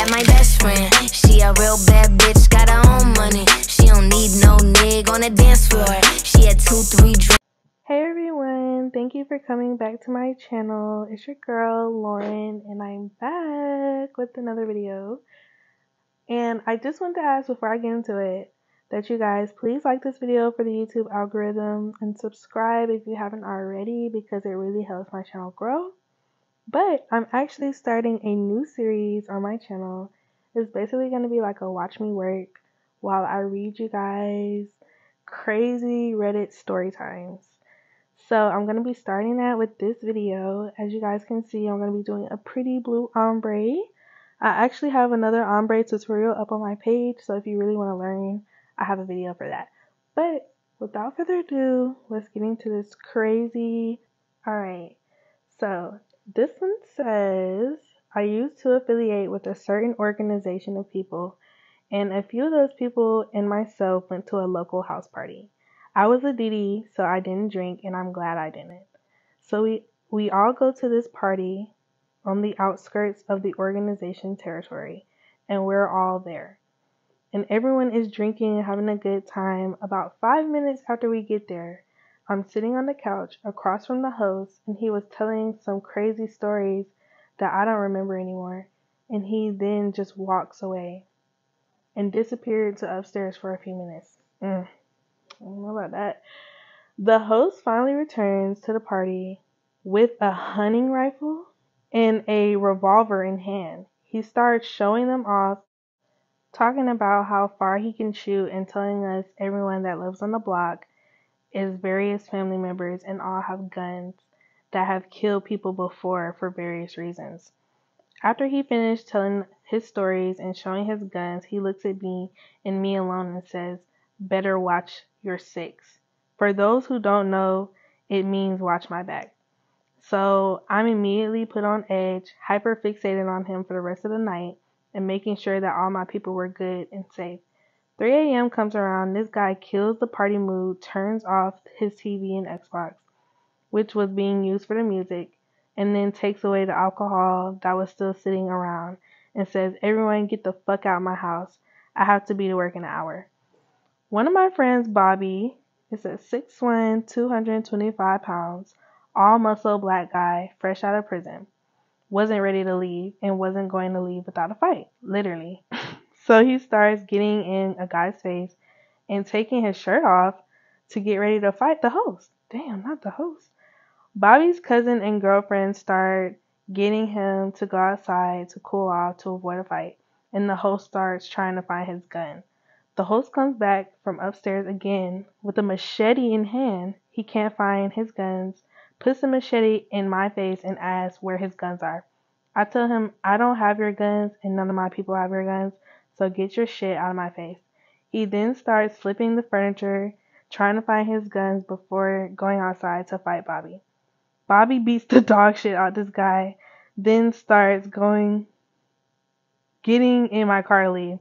like my best friend. She a real bad bitch, got her own money. She don't need no nigga on the dance floor. She had 2-3 drinks. Hey everyone, thank you for coming back to my channel. It's your girl Lauren and I'm back with another video. And I just want to ask before I get into it that you guys please like this video for the YouTube algorithm and subscribe if you haven't already because it really helps my channel grow. But I'm actually starting a new series on my channel. It's basically going to be like a watch me work while I read you guys crazy Reddit story times. So I'm going to be starting that with this video. As you guys can see, I'm going to be doing a pretty blue ombre. I actually have another ombre tutorial up on my page, so if you really want to learn, I have a video for that. But without further ado, let's get into this crazy. Alright, so this one says, I used to affiliate with a certain organization of people, and a few of those people and myself went to a local house party. I was a DD, so I didn't drink, and I'm glad I didn't. So we all go to this party on the outskirts of the organization territory, and we're all there. And everyone is drinking and having a good time. About 5 minutes after we get there, I'm sitting on the couch across from the host, and he was telling some crazy stories that I don't remember anymore. And he then just walks away and disappeared to upstairs for a few minutes. I don't know about that. The host finally returns to the party with a hunting rifle and a revolver in hand. He starts showing them off, talking about how far he can shoot and telling us everyone that lives on the block is various family members and all have guns that have killed people before for various reasons. After he finished telling his stories and showing his guns, he looks at me and me alone and says, "Better watch your six." For those who don't know, it means watch my back. So I'm immediately put on edge, hyper fixated on him for the rest of the night, and making sure that all my people were good and safe. 3 a.m. comes around, this guy kills the party mood, turns off his TV and Xbox, which was being used for the music, and then takes away the alcohol that was still sitting around and says, "Everyone get the fuck out of my house. I have to be to work in an hour." One of my friends, Bobby, is a 6'1", 225 pounds, all muscle black guy, fresh out of prison. Wasn't ready to leave and wasn't going to leave without a fight, literally. So he starts getting in a guy's face and taking his shirt off to get ready to fight the host. Damn, not the host. Bobby's cousin and girlfriend start getting him to go outside to cool off to avoid a fight, and the host starts trying to find his gun. The host comes back from upstairs again with a machete in hand. He can't find his guns, puts the machete in my face and asks where his guns are. I tell him I don't have your guns and none of my people have your guns, so get your shit out of my face. He then starts flipping the furniture, trying to find his guns before going outside to fight Bobby. Bobby beats the dog shit out this guy, then starts getting in my car to leave.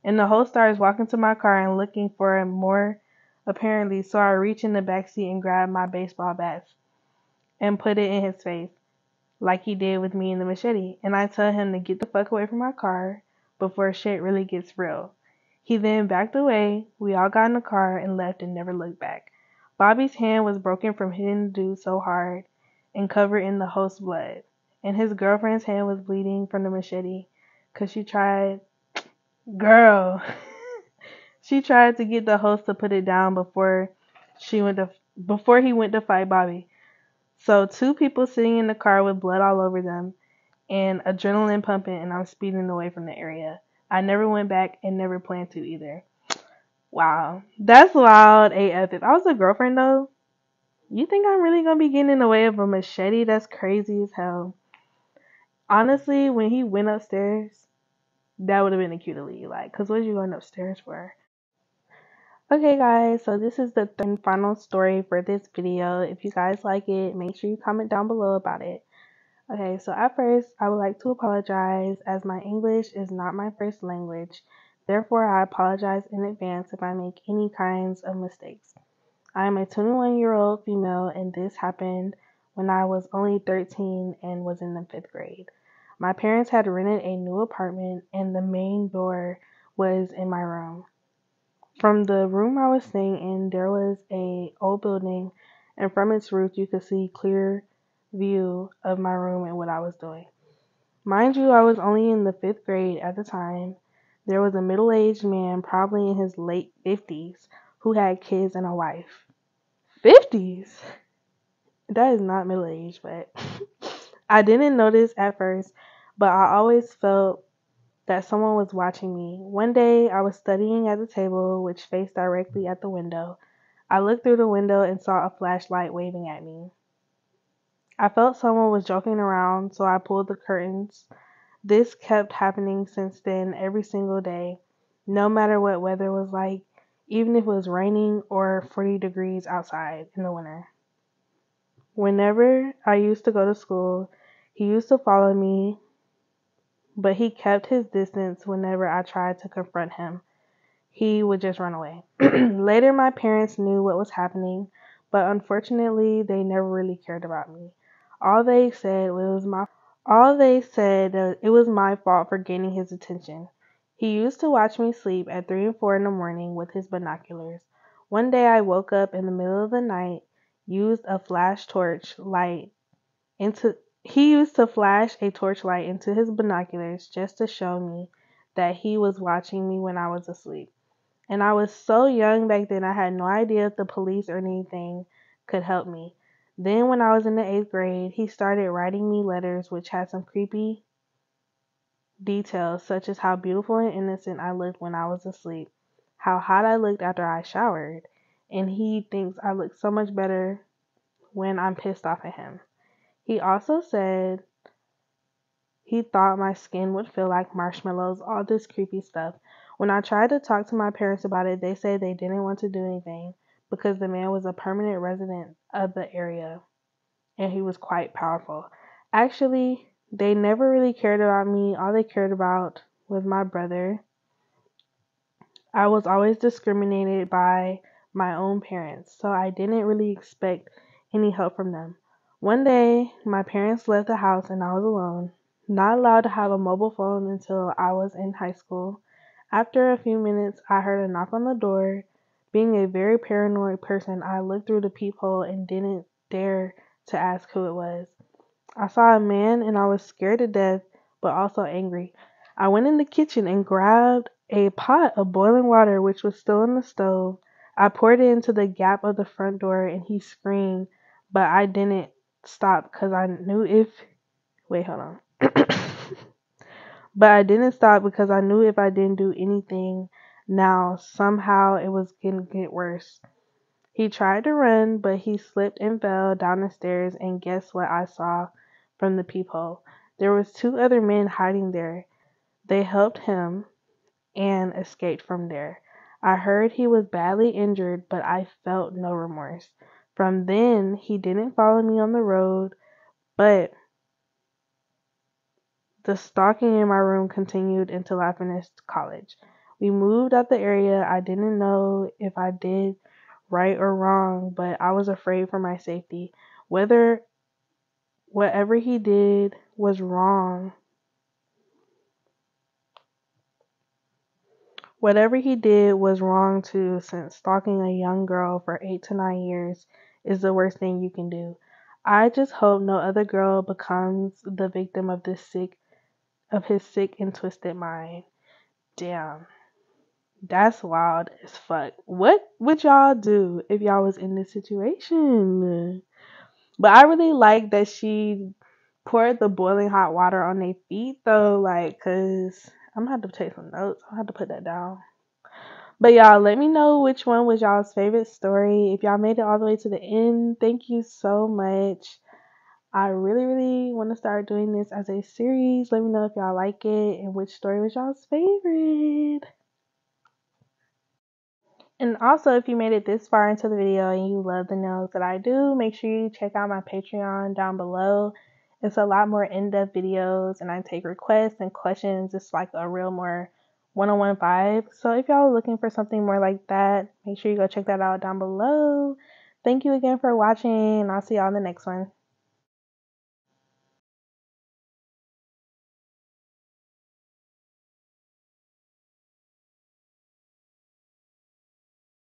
And the host starts walking to my car and looking for more, apparently, so I reach in the backseat and grab my baseball bats and put it in his face, like he did with me and the machete. And I tell him to get the fuck away from my car before shit really gets real. He then backed away, we all got in the car and left and never looked back. Bobby's hand was broken from hitting the dude so hard and covered in the host's blood. And his girlfriend's hand was bleeding from the machete because she tried to get the host to put it down before he went to fight Bobby. So 2 people sitting in the car with blood all over them and adrenaline pumping, and I'm speeding away from the area. I never went back and never plan to either. Wow, that's wild AF. If I was a girlfriend though, you think I'm really gonna be getting in the way of a machete? That's crazy as hell. Honestly, when he went upstairs, that would have been a cute lead, like, cause what are you going upstairs for? Okay guys, so this is the third and final story for this video. If you guys like it, make sure you comment down below about it. Okay, so at first, I would like to apologize as my English is not my first language. Therefore, I apologize in advance if I make any kinds of mistakes. I am a 21-year-old female and this happened when I was only 13 and was in the 5th grade. My parents had rented a new apartment and the main door was in my room. From the room I was staying in, there was a old building, and from its roof you could see clear view of my room and what I was doing. Mind you, I was only in the 5th grade at the time. There was a middle-aged man, probably in his late 50s, who had kids and a wife. 50s? That is not middle-aged, but I didn't notice at first, but I always felt that someone was watching me. One day, I was studying at the table, which faced directly at the window. I looked through the window and saw a flashlight waving at me. I felt someone was joking around, so I pulled the curtains. This kept happening since then every single day, no matter what weather was like, even if it was raining or 40 degrees outside in the winter. Whenever I used to go to school, he used to follow me, but he kept his distance whenever I tried to confront him. He would just run away. Later, my parents knew what was happening, but unfortunately, they never really cared about me. All they said that it was my fault for gaining his attention. He used to watch me sleep at 3 and 4 in the morning with his binoculars. One day I woke up in the middle of the night, used a flash torch light into he used to flash a torchlight into his binoculars just to show me that he was watching me when I was asleep. And I was so young back then, I had no idea if the police or anything could help me. Then when I was in the 8th grade, he started writing me letters which had some creepy details, such as how beautiful and innocent I looked when I was asleep, how hot I looked after I showered, and he thinks I look so much better when I'm pissed off at him. He also said he thought my skin would feel like marshmallows, all this creepy stuff. When I tried to talk to my parents about it, they said they didn't want to do anything because the man was a permanent resident of the area and he was quite powerful. Actually, they never really cared about me. All they cared about was my brother. I was always discriminated by my own parents, so I didn't really expect any help from them. One day, my parents left the house and I was alone, not allowed to have a mobile phone until I was in high school. After a few minutes, I heard a knock on the door. Being a very paranoid person, I looked through the peephole and didn't dare to ask who it was. I saw a man and I was scared to death, but also angry. I went in the kitchen and grabbed a pot of boiling water, which was still in the stove. I poured it into the gap of the front door and he screamed, but I didn't stop because I knew if. Wait, hold on. But I didn't stop because I knew if I didn't do anything now, somehow it was going to get worse. He tried to run, but he slipped and fell down the stairs, and guess what I saw from the peephole? There was 2 other men hiding there. They helped him and escaped from there. I heard he was badly injured, but I felt no remorse. From then, he didn't follow me on the road, but the stalking in my room continued until I finished college. We moved out the area. I didn't know if I did right or wrong, but I was afraid for my safety. Whatever he did was wrong. Whatever he did was wrong too, since stalking a young girl for 8 to 9 years is the worst thing you can do. I just hope no other girl becomes the victim of his sick and twisted mind. Damn. That's wild as fuck. What would y'all do if y'all was in this situation? But I really like that she poured the boiling hot water on their feet though, like, cause I'm gonna have to take some notes. I'll have to put that down. But y'all, let me know which one was y'all's favorite story. If y'all made it all the way to the end, thank you so much. I really, really want to start doing this as a series. Let me know if y'all like it and which story was y'all's favorite. And also, if you made it this far into the video and you love the nails that I do, make sure you check out my Patreon down below. It's a lot more in-depth videos and I take requests and questions. It's like a real more one-on-one vibe. So if y'all are looking for something more like that, make sure you go check that out down below. Thank you again for watching and I'll see y'all in the next one.